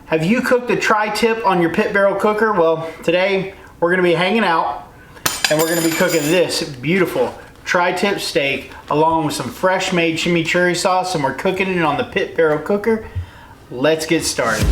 Have you cooked a tri-tip on your pit barrel cooker? Well, today we're gonna be hanging out and we're gonna be cooking this beautiful tri-tip steak along with some fresh made chimichurri sauce, and we're cooking it on the pit barrel cooker. Let's get started.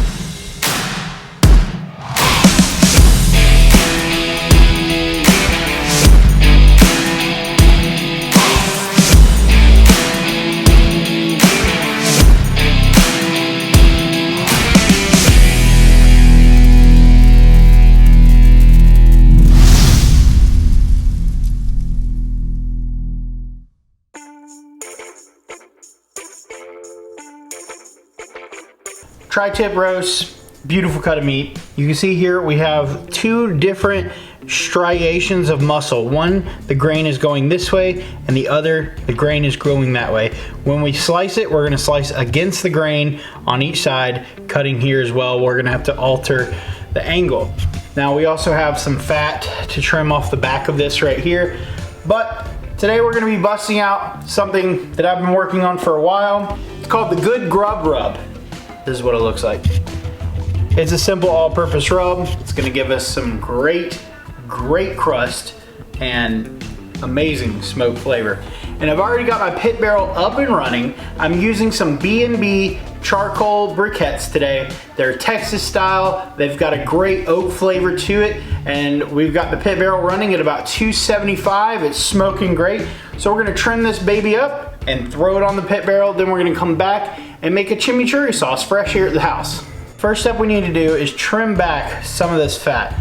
Tri-tip roast, beautiful cut of meat. You can see here we have two different striations of muscle. One, the grain is going this way, and the other, the grain is growing that way. When we slice it, we're gonna slice against the grain on each side, cutting here as well. We're gonna have to alter the angle. Now we also have some fat to trim off the back of this right here. But today we're gonna be busting out something that I've been working on for a while. It's called the Good Grub Rub. This is what it looks like. It's a simple all-purpose rub. It's gonna give us some great crust and amazing smoke flavor. And I've already got my pit barrel up and running. I'm using some B&B charcoal briquettes today. They're Texas style. They've got a great oak flavor to it. And we've got the pit barrel running at about 275. It's smoking great. So we're gonna trim this baby up and throw it on the pit barrel. Then we're gonna come back and make a chimichurri sauce fresh here at the house. First step we need to do is trim back some of this fat.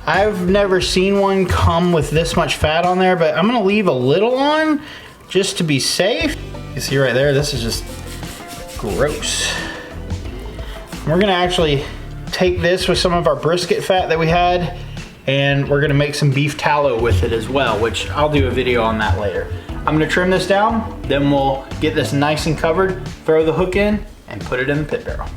I've never seen one come with this much fat on there, but I'm gonna leave a little on just to be safe. You see right there, this is just gross. We're gonna actually take this with some of our brisket fat that we had, and we're gonna make some beef tallow with it as well, which I'll do a video on that later. I'm gonna trim this down, then we'll get this nice and covered, throw the hook in, and put it in the pit barrel.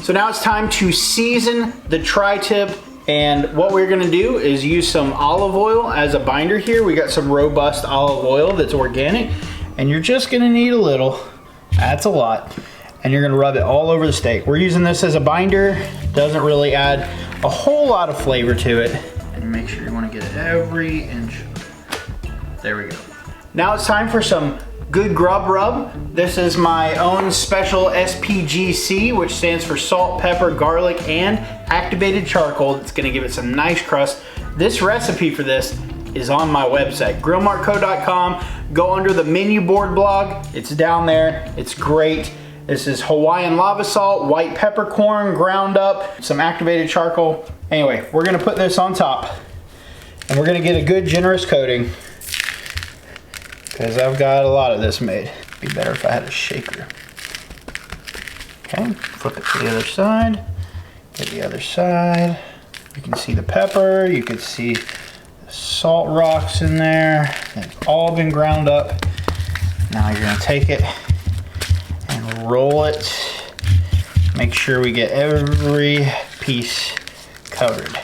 So now it's time to season the tri-tip, and what we're gonna do is use some olive oil as a binder here. We got some robust olive oil that's organic, and you're just gonna need a little, that's a lot, and you're gonna rub it all over the steak. We're using this as a binder, doesn't really add a whole lot of flavor to it. And make sure you wanna get every inch. There we go. Now it's time for some Good Grub Rub. This is my own special SPGC, which stands for salt, pepper, garlic, and activated charcoal. It's gonna give it some nice crust. This recipe for this is on my website, grillmartco.com. Go under the menu board blog. It's down there, it's great. This is Hawaiian lava salt, white peppercorn ground up, some activated charcoal. Anyway, we're gonna put this on top and we're gonna get a good generous coating because I've got a lot of this made. It'd be better if I had a shaker. Okay, flip it to the other side. Get the other side. You can see the pepper, you can see the salt rocks in there. They've all been ground up. Now you're gonna take it and roll it. Make sure we get every piece covered.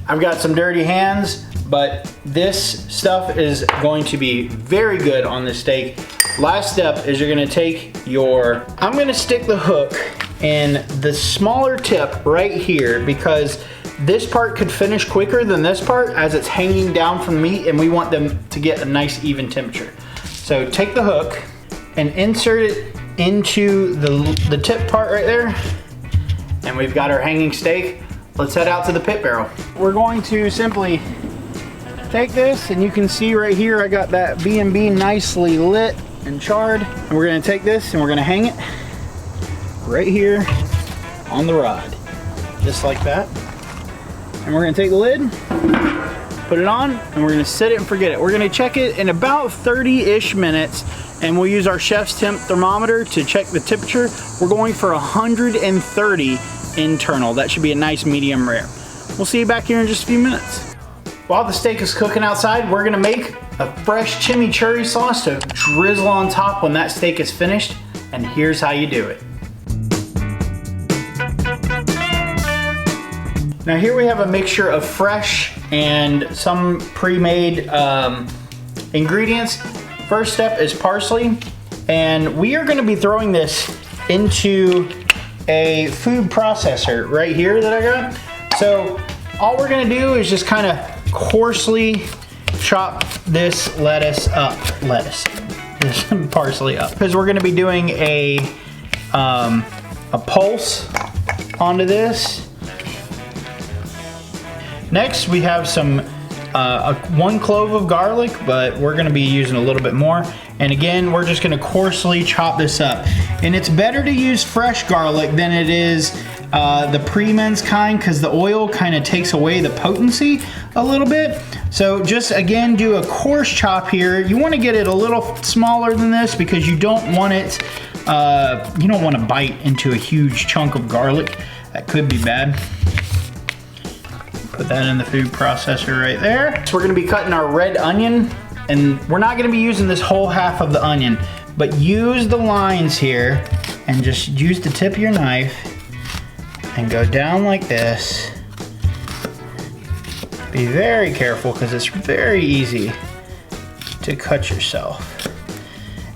I've got some dirty hands, but this stuff is going to be very good on this steak. Last step is you're gonna take your, I'm gonna stick the hook in the smaller tip right here because this part could finish quicker than this part as it's hanging down from the meat, and we want them to get a nice even temperature. So take the hook and insert it into the tip part right there, and we've got our hanging steak. Let's head out to the pit barrel. We're going to simply take this, and you can see right here I got that B&B nicely lit and charred, and we're gonna take this and we're gonna hang it right here on the rod, just like that. And we're gonna take the lid, put it on, and we're gonna set it and forget it. We're gonna check it in about 30-ish minutes, and we'll use our chef's temp thermometer to check the temperature. We're going for 130 internal. That should be a nice medium rare. We'll see you back here in just a few minutes. While the steak is cooking outside, we're gonna make a fresh chimichurri sauce to drizzle on top when that steak is finished, and here's how you do it. Now here we have a mixture of fresh and some pre-made Ingredients, first step is parsley, and we are gonna be throwing this into a food processor right here that I got. So all we're gonna do is just kind of coarsely chop this this parsley up, because we're gonna be doing a pulse onto this. Next, we have some 1 clove of garlic, but we're gonna be using a little bit more. And again, we're just gonna coarsely chop this up. And it's better to use fresh garlic than it is the pre-minced kind, because the oil kind of takes away the potency a little bit. So just again, do a coarse chop here. You wanna get it a little smaller than this because you don't want it, you don't wanna bite into a huge chunk of garlic. That could be bad. Put that in the food processor right there. So we're gonna be cutting our red onion, and we're not gonna be using this whole half of the onion, but use the lines here and just use the tip of your knife and go down like this. Be very careful because it's very easy to cut yourself.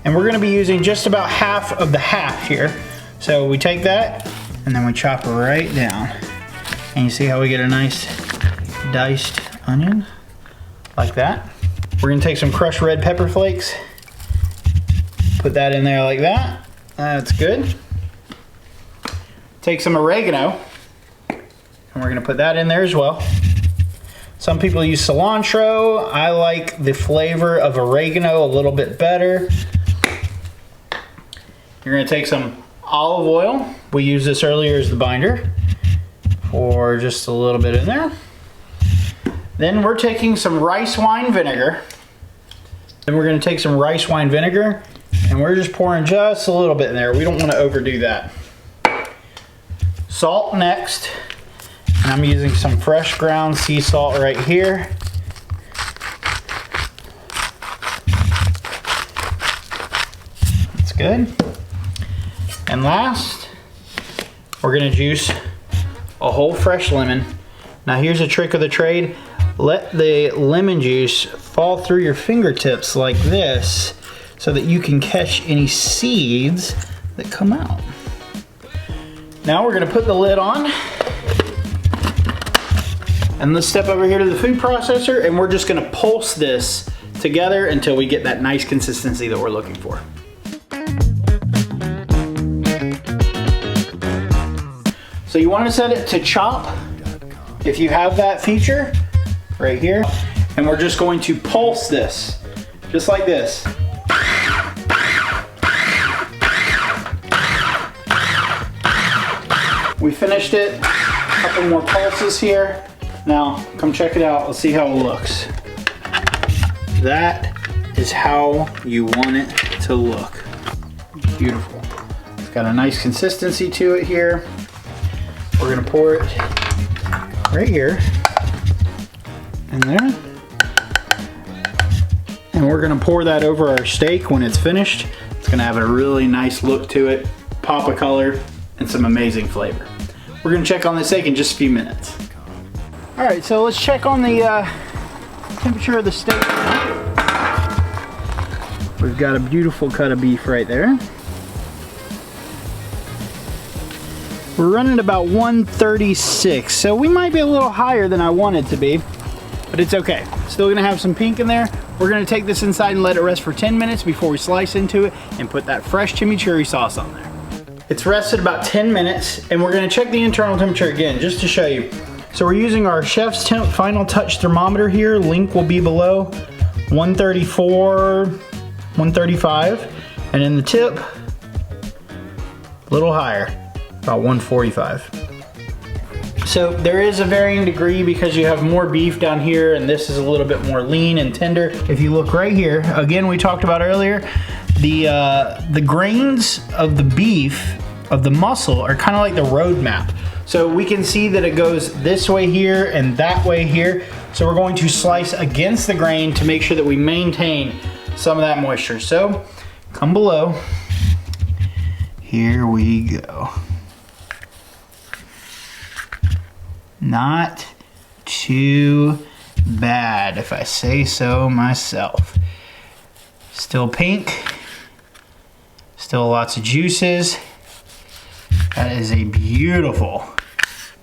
And we're gonna be using just about half of the half here. So we take that and then we chop it right down. And you see how we get a nice diced onion like that. We're gonna take some crushed red pepper flakes, put that in there like that. That's good. Take some oregano, and we're gonna put that in there as well. Some people use cilantro. I like the flavor of oregano a little bit better. You're gonna take some olive oil. We used this earlier as the binder. Pour just a little bit in there. Then we're taking some rice wine vinegar. Then we're gonna take some rice wine vinegar, and we're just pouring just a little bit in there. We don't wanna overdo that. Salt next. And I'm using some fresh ground sea salt right here. That's good. And last, we're gonna juice a whole fresh lemon. Now here's a trick of the trade. Let the lemon juice fall through your fingertips like this so that you can catch any seeds that come out. Now we're gonna put the lid on. And let's step over here to the food processor, and we're just gonna pulse this together until we get that nice consistency that we're looking for. So you wanna set it to chop, if you have that feature, right here. And we're just going to pulse this, just like this. We finished it, a couple more pulses here. Now, come check it out, let's see how it looks. That is how you want it to look. Beautiful. It's got a nice consistency to it here. We're gonna pour it right here, in there. And we're gonna pour that over our steak when it's finished. It's gonna have a really nice look to it, pop of color, and some amazing flavor. We're gonna check on the steak in just a few minutes. All right, so let's check on the temperature of the steak. We've got a beautiful cut of beef right there. We're running about 136, so we might be a little higher than I want it to be, but it's okay. Still gonna have some pink in there. We're gonna take this inside and let it rest for 10 minutes before we slice into it and put that fresh chimichurri sauce on there. It's rested about 10 minutes, and we're gonna check the internal temperature again, just to show you. So we're using our Chef's Temp Final Touch thermometer here. Link will be below. 134, 135. And in the tip, a little higher, about 145. So there is a varying degree because you have more beef down here and this is a little bit more lean and tender. If you look right here, again, we talked about earlier, the grains of the beef, of the muscle, are kind of like the road map. So we can see that it goes this way here and that way here. So we're going to slice against the grain to make sure that we maintain some of that moisture. So come below. Here we go. Not too bad, if I say so myself. Still pink. Still lots of juices. That is a beautiful,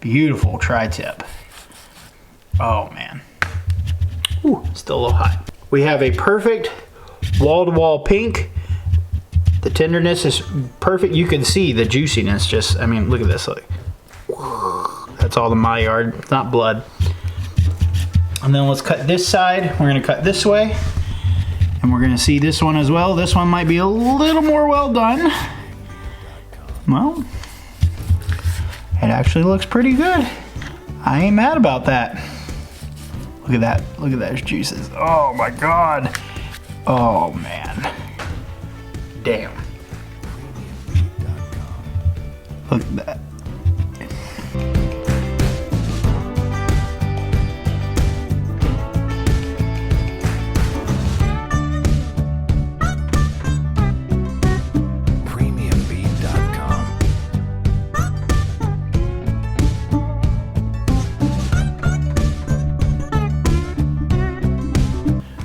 beautiful tri-tip. Oh man. Ooh, still a little hot. We have a perfect wall-to-wall pink. The tenderness is perfect. You can see the juiciness just, I mean, look at this. Look. That's all the Maillard, it's not blood. And then let's cut this side. We're gonna cut this way. And we're gonna see this one as well. This one might be a little more well done. Well, it actually looks pretty good. I ain't mad about that. Look at that, look at those juices. Oh my God. Oh man. Damn. Look at that.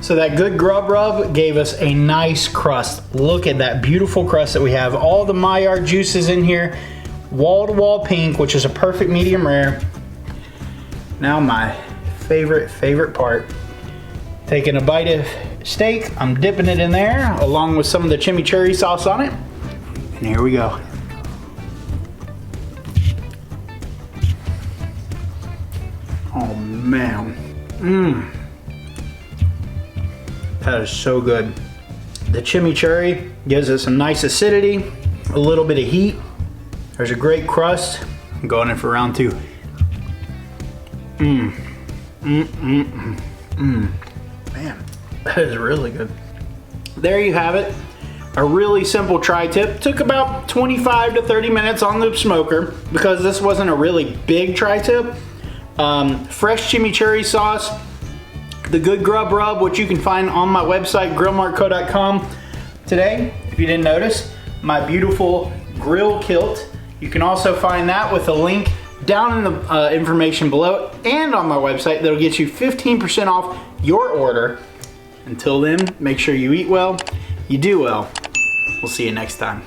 So that good grub rub gave us a nice crust. Look at that beautiful crust that we have. All the Maillard juices in here. Wall-to-wall pink, which is a perfect medium rare. Now my favorite part. Taking a bite of steak, I'm dipping it in there along with some of the chimichurri sauce on it. And here we go. Oh man. Mmm. That is so good. The chimichurri gives it some nice acidity, a little bit of heat. There's a great crust. I'm going in for round two. Man, that is really good. There you have it. A really simple tri-tip. Took about 25 to 30 minutes on the smoker because this wasn't a really big tri-tip. Fresh chimichurri sauce. The good grub rub, which you can find on my website, grillmartco.com. Today, if you didn't notice, my beautiful grill kilt. You can also find that with a link down in the information below and on my website that'll get you 15% off your order. Until then, make sure you eat well, you do well. We'll see you next time.